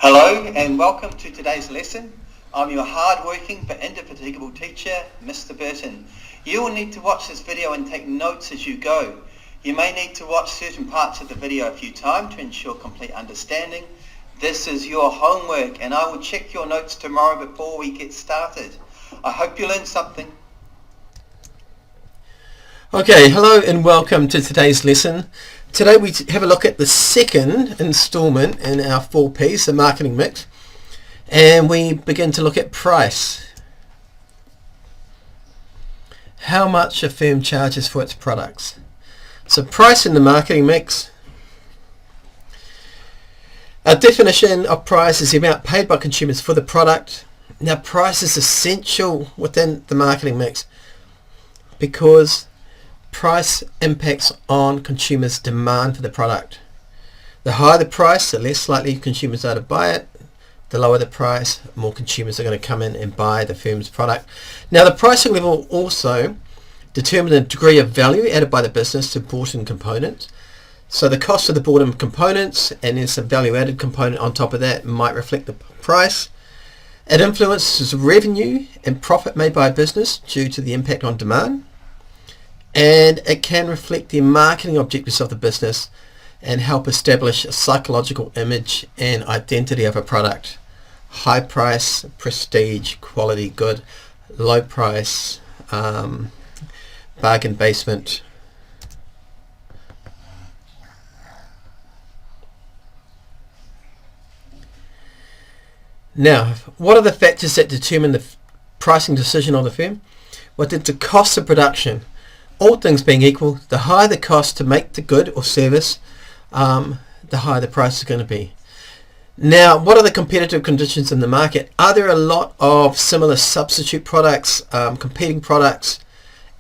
Hello and welcome to today's lesson. I'm your hard-working but indefatigable teacher, Mr. Burton. You will need to watch this video and take notes as you go. You may need to watch certain parts of the video a few times to ensure complete understanding. This is your homework and I will check your notes tomorrow before we get started. I hope you learned something. Okay, hello and welcome to today's lesson. Today we have a look at the second installment in our 4Ps, the marketing mix, and we begin to look at price. How much a firm charges for its products. So price in the marketing mix. A definition of price is the amount paid by consumers for the product. Now price is essential within the marketing mix because price impacts on consumers' demand for the product. The higher the price, the less likely consumers are to buy it. The lower the price, more consumers are going to come in and buy the firm's product. Now the pricing level also determines the degree of value added by the business to bought-in components. So the cost of the bought-in components and there's a value-added component on top of that might reflect the price. It influences revenue and profit made by a business due to the impact on demand. And it can reflect the marketing objectives of the business and help establish a psychological image and identity of a product. High price, prestige, quality, good. Low price, bargain basement. Now, what are the factors that determine the pricing decision of the firm? Well, the cost of production. All things being equal, the higher the cost to make the good or service, the higher the price is going to be. Now, what are the competitive conditions in the market? Are there a lot of similar substitute products, competing products?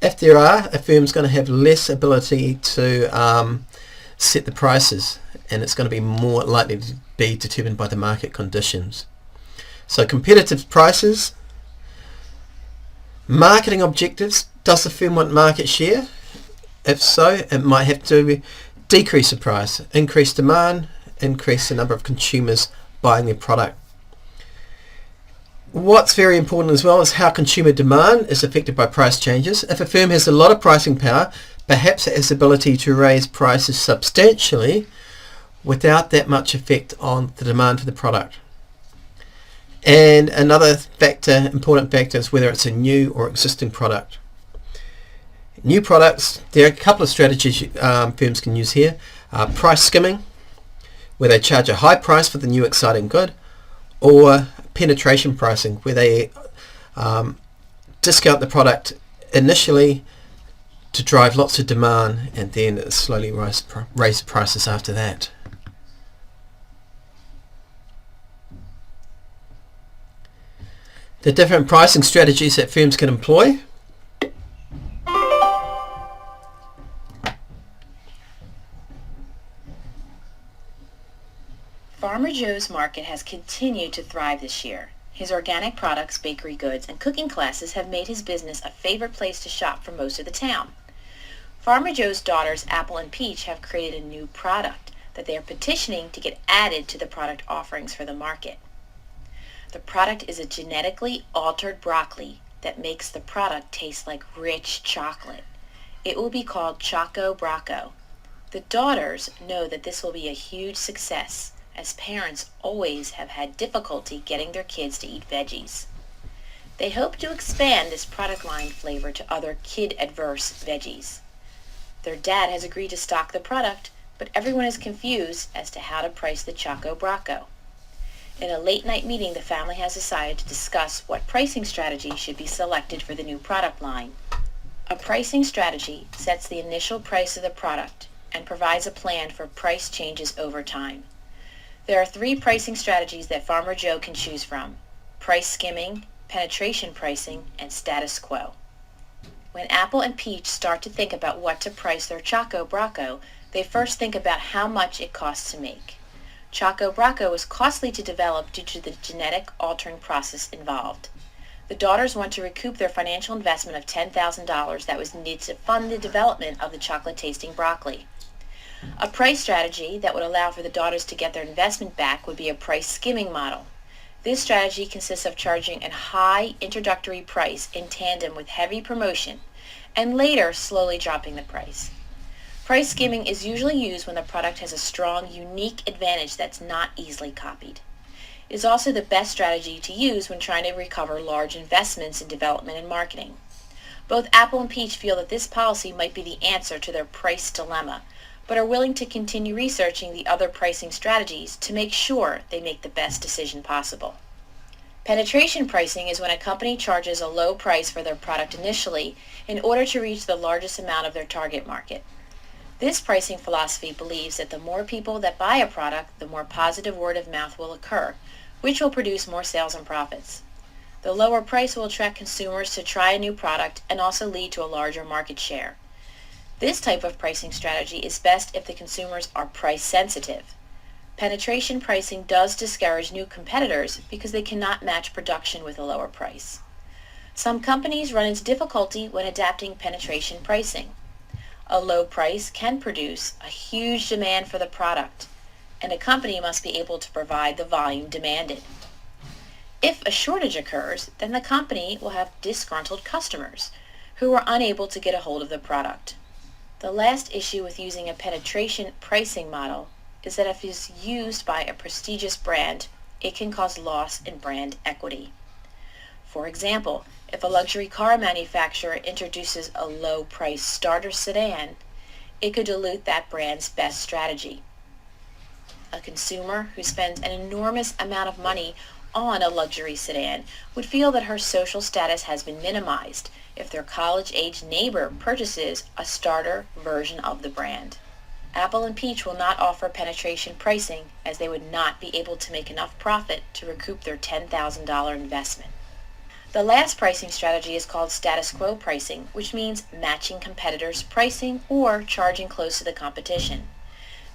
If there are, a firm's going to have less ability to set the prices, and it's going to be more likely to be determined by the market conditions. So competitive prices, marketing objectives. Does the firm want market share? If so, it might have to decrease the price, increase demand, increase the number of consumers buying their product. What's very important as well is how consumer demand is affected by price changes. If a firm has a lot of pricing power, perhaps it has the ability to raise prices substantially without that much effect on the demand for the product. And another factor, important factor, is whether it's a new or existing product. New products, there are a couple of strategies firms can use here. Price skimming, where they charge a high price for the new exciting good, or penetration pricing, where they discount the product initially to drive lots of demand and then slowly raise the prices after that. The different pricing strategies that firms can employ. Farmer Joe's Market has continued to thrive this year. His organic products, bakery goods, and cooking classes have made his business a favorite place to shop for most of the town. Farmer Joe's daughters, Apple and Peach, have created a new product that they are petitioning to get added to the product offerings for the market. The product is a genetically altered broccoli that makes the product taste like rich chocolate. It will be called Choco Brocco. The daughters know that this will be a huge success, as parents always have had difficulty getting their kids to eat veggies. They hope to expand this product line flavor to other kid-adverse veggies. Their dad has agreed to stock the product, but everyone is confused as to how to price the Choco Brocco. In a late-night meeting, the family has decided to discuss what pricing strategy should be selected for the new product line. A pricing strategy sets the initial price of the product and provides a plan for price changes over time. There are 3 pricing strategies that Farmer Joe can choose from: price skimming, penetration pricing, and status quo. When Apple and Peach start to think about what to price their Choco Brocco, they first think about how much it costs to make. Choco Brocco is costly to develop due to the genetic altering process involved. The daughters want to recoup their financial investment of $10,000 that was needed to fund the development of the chocolate-tasting broccoli. A price strategy that would allow for the daughters to get their investment back would be a price skimming model. This strategy consists of charging a high introductory price in tandem with heavy promotion and later slowly dropping the price. Price skimming is usually used when the product has a strong, unique advantage that's not easily copied. It is also the best strategy to use when trying to recover large investments in development and marketing. Both Apple and Peach feel that this policy might be the answer to their price dilemma, but are willing to continue researching the other pricing strategies to make sure they make the best decision possible. Penetration pricing is when a company charges a low price for their product initially in order to reach the largest amount of their target market. This pricing philosophy believes that the more people that buy a product, the more positive word of mouth will occur, which will produce more sales and profits. The lower price will attract consumers to try a new product and also lead to a larger market share. This type of pricing strategy is best if the consumers are price sensitive. Penetration pricing does discourage new competitors because they cannot match production with a lower price. Some companies run into difficulty when adapting penetration pricing. A low price can produce a huge demand for the product, and a company must be able to provide the volume demanded. If a shortage occurs, then the company will have disgruntled customers who are unable to get a hold of the product. The last issue with using a penetration pricing model is that if it is used by a prestigious brand, it can cause loss in brand equity. For example, if a luxury car manufacturer introduces a low-price starter sedan, it could dilute that brand's best strategy. A consumer who spends an enormous amount of money on a luxury sedan would feel that her social status has been minimized if their college-age neighbor purchases a starter version of the brand. Apple and Peach will not offer penetration pricing as they would not be able to make enough profit to recoup their $10,000 investment. The last pricing strategy is called status quo pricing, which means matching competitors' pricing or charging close to the competition.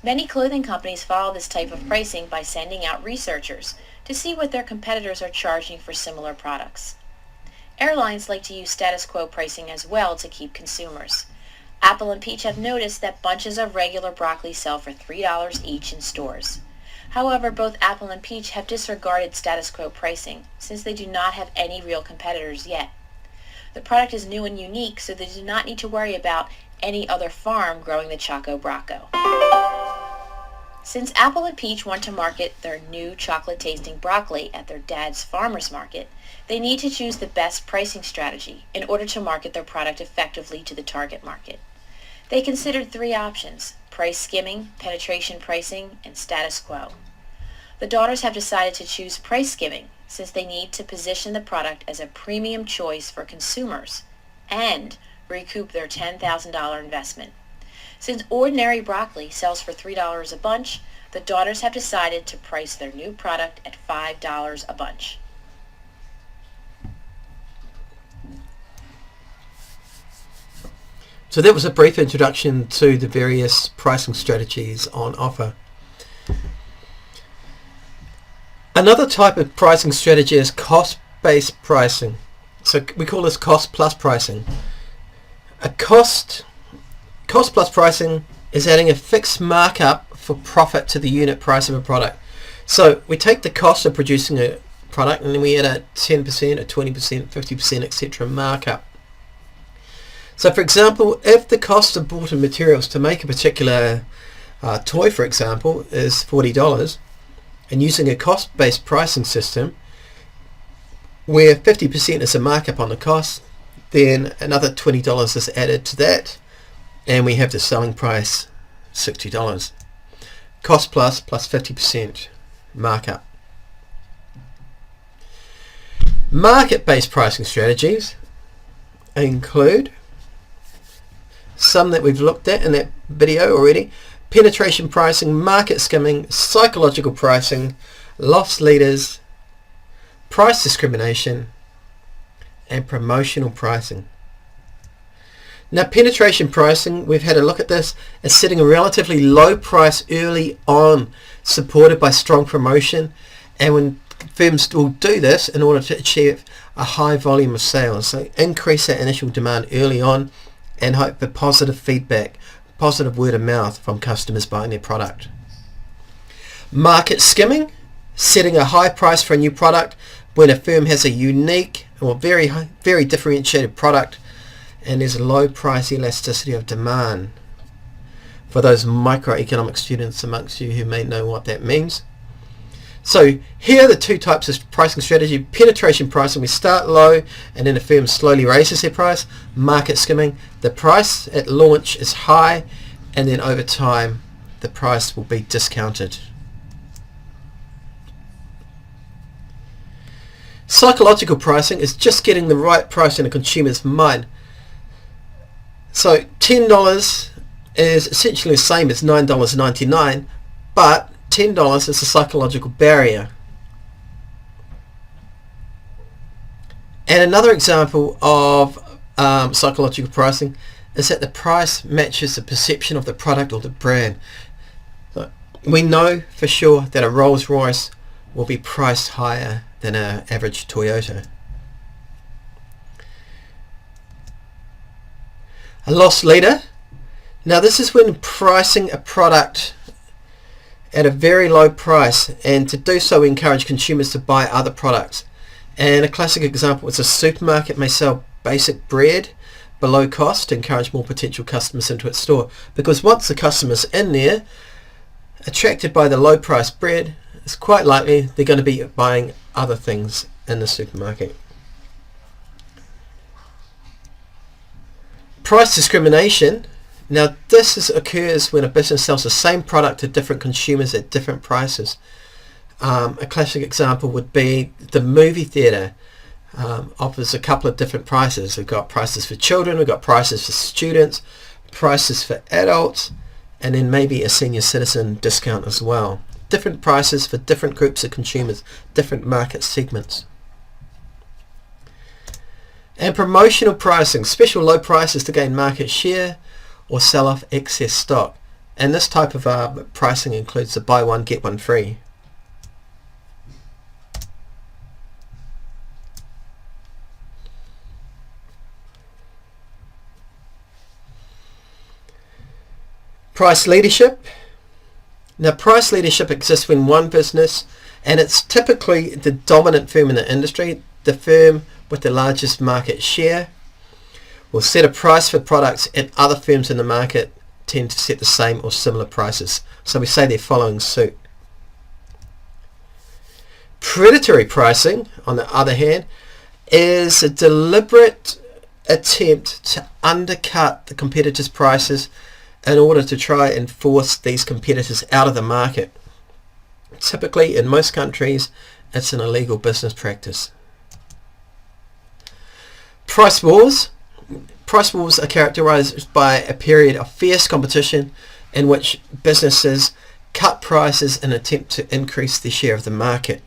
Many clothing companies follow this type of pricing by sending out researchers to see what their competitors are charging for similar products. Airlines like to use status quo pricing as well to keep consumers. Apple and Peach have noticed that bunches of regular broccoli sell for $3 each in stores. However, both Apple and Peach have disregarded status quo pricing since they do not have any real competitors yet. The product is new and unique, so they do not need to worry about any other farm growing the Choco Braco. Since Apple and Peach want to market their new chocolate-tasting broccoli at their dad's farmer's market, they need to choose the best pricing strategy in order to market their product effectively to the target market. They considered three options: price skimming, penetration pricing, and status quo. The daughters have decided to choose price skimming since they need to position the product as a premium choice for consumers and recoup their $10,000 investment. Since ordinary broccoli sells for $3 a bunch, the daughters have decided to price their new product at $5 a bunch. So that was a brief introduction to the various pricing strategies on offer. Another type of pricing strategy is cost-based pricing. So we call this cost-plus pricing. A cost plus pricing is adding a fixed markup for profit to the unit price of a product. So we take the cost of producing a product and then we add a 10%, a 20%, 50%, etc. markup. So for example, if the cost of bought-in materials to make a particular toy, for example, is $40, and using a cost-based pricing system where 50% is a markup on the cost, then another $20 is added to that, and we have the selling price $60. Cost plus 50% markup. Market-based pricing strategies include some that we've looked at in that video already: penetration pricing, market skimming, psychological pricing, loss leaders, price discrimination, and promotional pricing. Now, penetration pricing, we've had a look at this, is setting a relatively low price early on, supported by strong promotion, and when firms will do this in order to achieve a high volume of sales. So increase that initial demand early on and hope for positive feedback positive word of mouth from customers buying their product. Market skimming, setting a high price for a new product when a firm has a unique or very differentiated product and there's a low price elasticity of demand. For those microeconomic students amongst you who may know what that means. So here are the two types of pricing strategy. Penetration pricing, we start low and then the firm slowly raises their price. Market skimming, the price at launch is high and then over time the price will be discounted. Psychological pricing is just getting the right price in a consumer's mind. So $10 is essentially the same as $9.99, but $10 is a psychological barrier. And another example of psychological pricing is that the price matches the perception of the product or the brand. So we know for sure that a Rolls-Royce will be priced higher than an average Toyota. A loss leader. Now this is when pricing a product at a very low price, and to do so we encourage consumers to buy other products. And a classic example is a supermarket may sell basic bread below cost to encourage more potential customers into its store, because once the customer's in there attracted by the low price bread, it's quite likely they're going to be buying other things in the supermarket. Price discrimination. Now this occurs when a business sells the same product to different consumers at different prices. A classic example would be the movie theatre offers a couple of different prices. We've got prices for children, we've got prices for students, prices for adults, and then maybe a senior citizen discount as well. Different prices for different groups of consumers, different market segments. And promotional pricing, special low prices to gain market share or sell off excess stock. And this type of pricing includes the buy one get one free. Price leadership. Now price leadership exists when one business, and it's typically the dominant firm in the industry, the firm with the largest market share, will set a price for products, and other firms in the market tend to set the same or similar prices. So we say they're following suit. Predatory pricing, on the other hand, is a deliberate attempt to undercut the competitors' prices in order to try and force these competitors out of the market. Typically, in most countries, it's an illegal business practice. Price wars. Price wars are characterized by a period of fierce competition in which businesses cut prices in an attempt to increase their share of the market.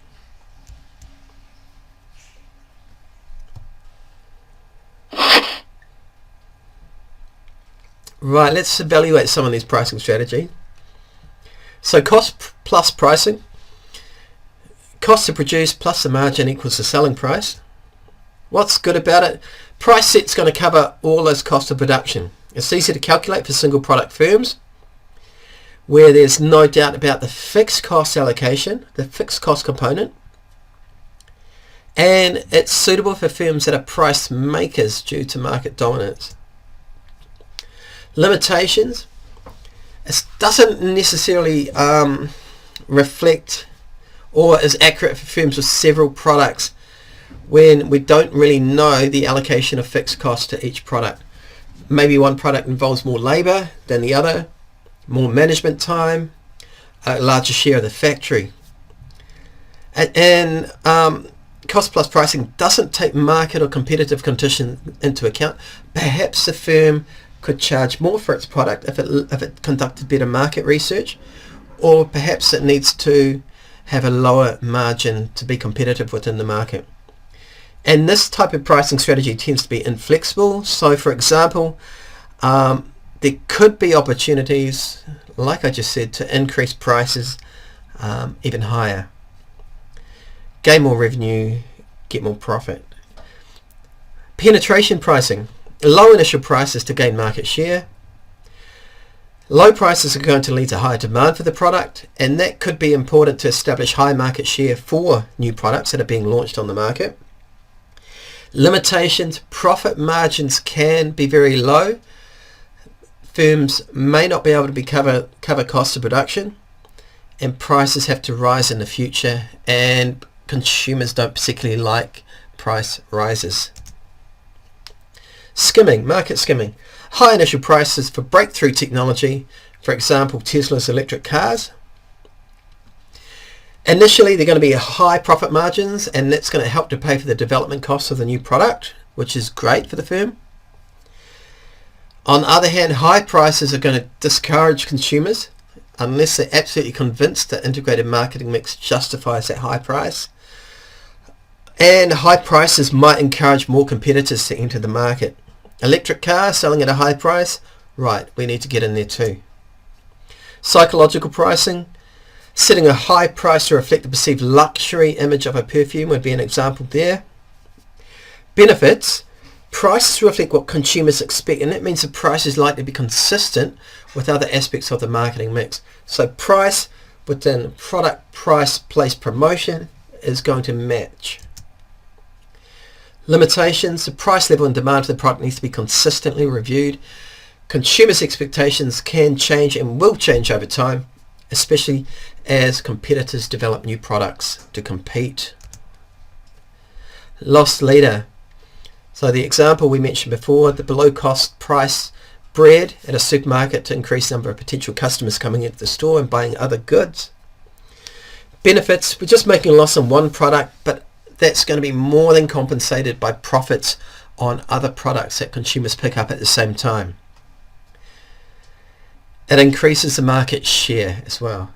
Right, let's evaluate some of these pricing strategies. So cost plus pricing. Cost to produce plus the margin equals the selling price. What's good about it? Price set's going to cover all those costs of production. It's easy to calculate for single product firms where there's no doubt about the fixed cost allocation, the fixed cost component, and it's suitable for firms that are price makers due to market dominance. Limitations. It doesn't necessarily reflect or is accurate for firms with several products when we don't really know the allocation of fixed costs to each product. Maybe one product involves more labour than the other, more management time, a larger share of the factory. And cost plus pricing doesn't take market or competitive conditions into account. Perhaps the firm could charge more for its product if it conducted better market research, or perhaps it needs to have a lower margin to be competitive within the market. And this type of pricing strategy tends to be inflexible. So for example, there could be opportunities, like I just said, to increase prices even higher. Gain more revenue, get more profit. Penetration pricing. Low initial prices to gain market share. Low prices are going to lead to higher demand for the product, and that could be important to establish high market share for new products that are being launched on the market. Limitations: profit margins can be very low. Firms may not be able to cover costs of production, and prices have to rise in the future, and consumers don't particularly like price rises. Skimming, market skimming. High initial prices for breakthrough technology, for example Tesla's electric cars. Initially they're going to be high profit margins, and that's going to help to pay for the development costs of the new product, which is great for the firm. On the other hand, high prices are going to discourage consumers unless they're absolutely convinced that integrated marketing mix justifies that high price. And high prices might encourage more competitors to enter the market. Electric cars selling at a high price, right, we need to get in there too. Psychological pricing. Setting a high price to reflect the perceived luxury image of a perfume would be an example there. Benefits. Prices reflect what consumers expect, and that means the price is likely to be consistent with other aspects of the marketing mix. So price within product, price, place, promotion is going to match. Limitations. The price level and demand for the product needs to be consistently reviewed. Consumers' expectations can change and will change over time, especially as competitors develop new products to compete. Loss leader. So the example we mentioned before, the below cost price bread at a supermarket to increase the number of potential customers coming into the store and buying other goods. Benefits. We're just making a loss on one product, but that's going to be more than compensated by profits on other products that consumers pick up at the same time. It increases the market share as well.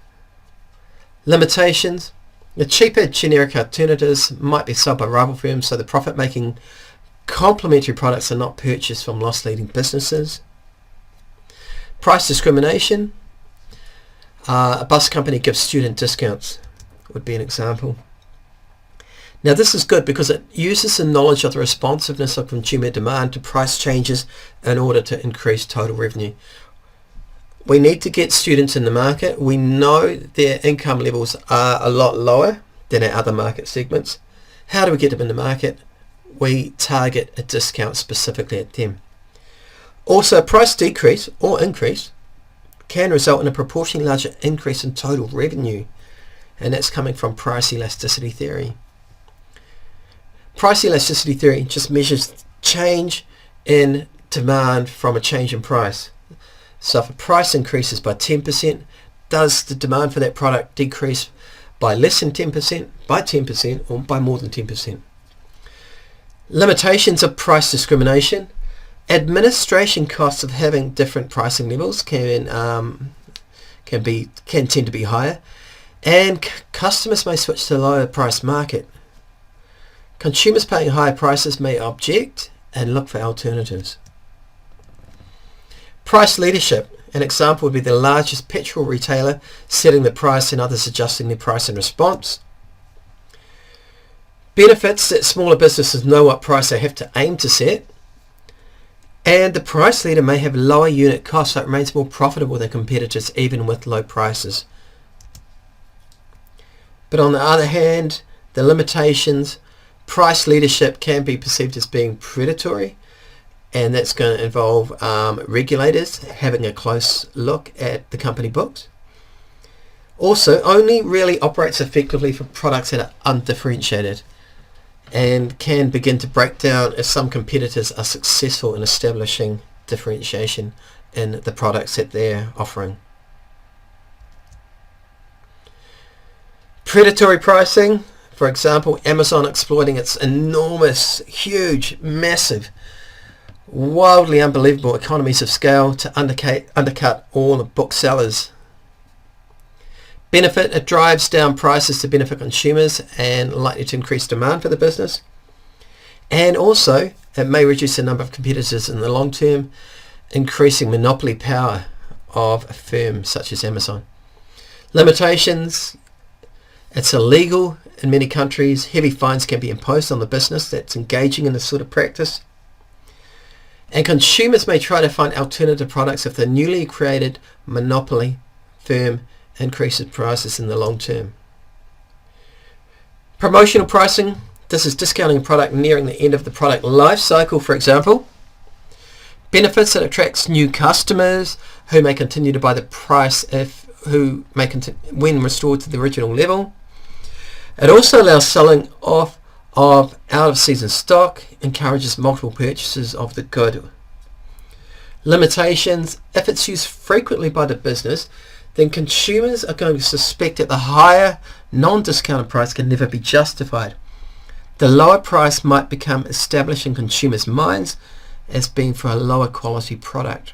Limitations. The cheaper generic alternatives might be sold by rival firms, so the profit-making complementary products are not purchased from loss-leading businesses. Price discrimination. A bus company gives student discounts would be an example. Now this is good because it uses the knowledge of the responsiveness of consumer demand to price changes in order to increase total revenue. We need to get students in the market. We know their income levels are a lot lower than our other market segments. How do we get them in the market? We target a discount specifically at them. Also, a price decrease or increase can result in a proportionally larger increase in total revenue, and that's coming from price elasticity theory. Price elasticity theory just measures change in demand from a change in price. So if a price increases by 10%, does the demand for that product decrease by less than 10%, by 10%, or by more than 10%? Limitations of price discrimination. Administration costs of having different pricing levels can tend to be higher, and customers may switch to a lower price market. Consumers paying higher prices may object and look for alternatives. Price leadership. An example would be the largest petrol retailer setting the price and others adjusting their price in response. Benefits that smaller businesses know what price they have to aim to set. And the price leader may have lower unit costs, so it remains more profitable than competitors even with low prices. But on the other hand, the limitations, price leadership can be perceived as being predatory, and that's going to involve regulators having a close look at the company books. Also, only really operates effectively for products that are undifferentiated and can begin to break down if some competitors are successful in establishing differentiation in the products that they're offering. Predatory pricing. For example, Amazon exploiting its enormous, huge, massive, wildly unbelievable economies of scale to undercut all the booksellers. Benefit, it drives down prices to benefit consumers and likely to increase demand for the business. And also, it may reduce the number of competitors in the long term, increasing monopoly power of a firm such as Amazon. Limitations, it's illegal in many countries. Heavy fines can be imposed on the business that's engaging in this sort of practice. And consumers may try to find alternative products if the newly created monopoly firm increases prices in the long term. Promotional pricing. This is discounting a product nearing the end of the product life cycle, for example. Benefits: it attracts new customers who may continue to buy the price when restored to the original level. It also allows selling off of out-of-season stock, encourages multiple purchases of the good. Limitations: if it's used frequently by the business, then consumers are going to suspect that the higher non-discounted price can never be justified. The lower price might become established in consumers' minds as being for a lower quality product.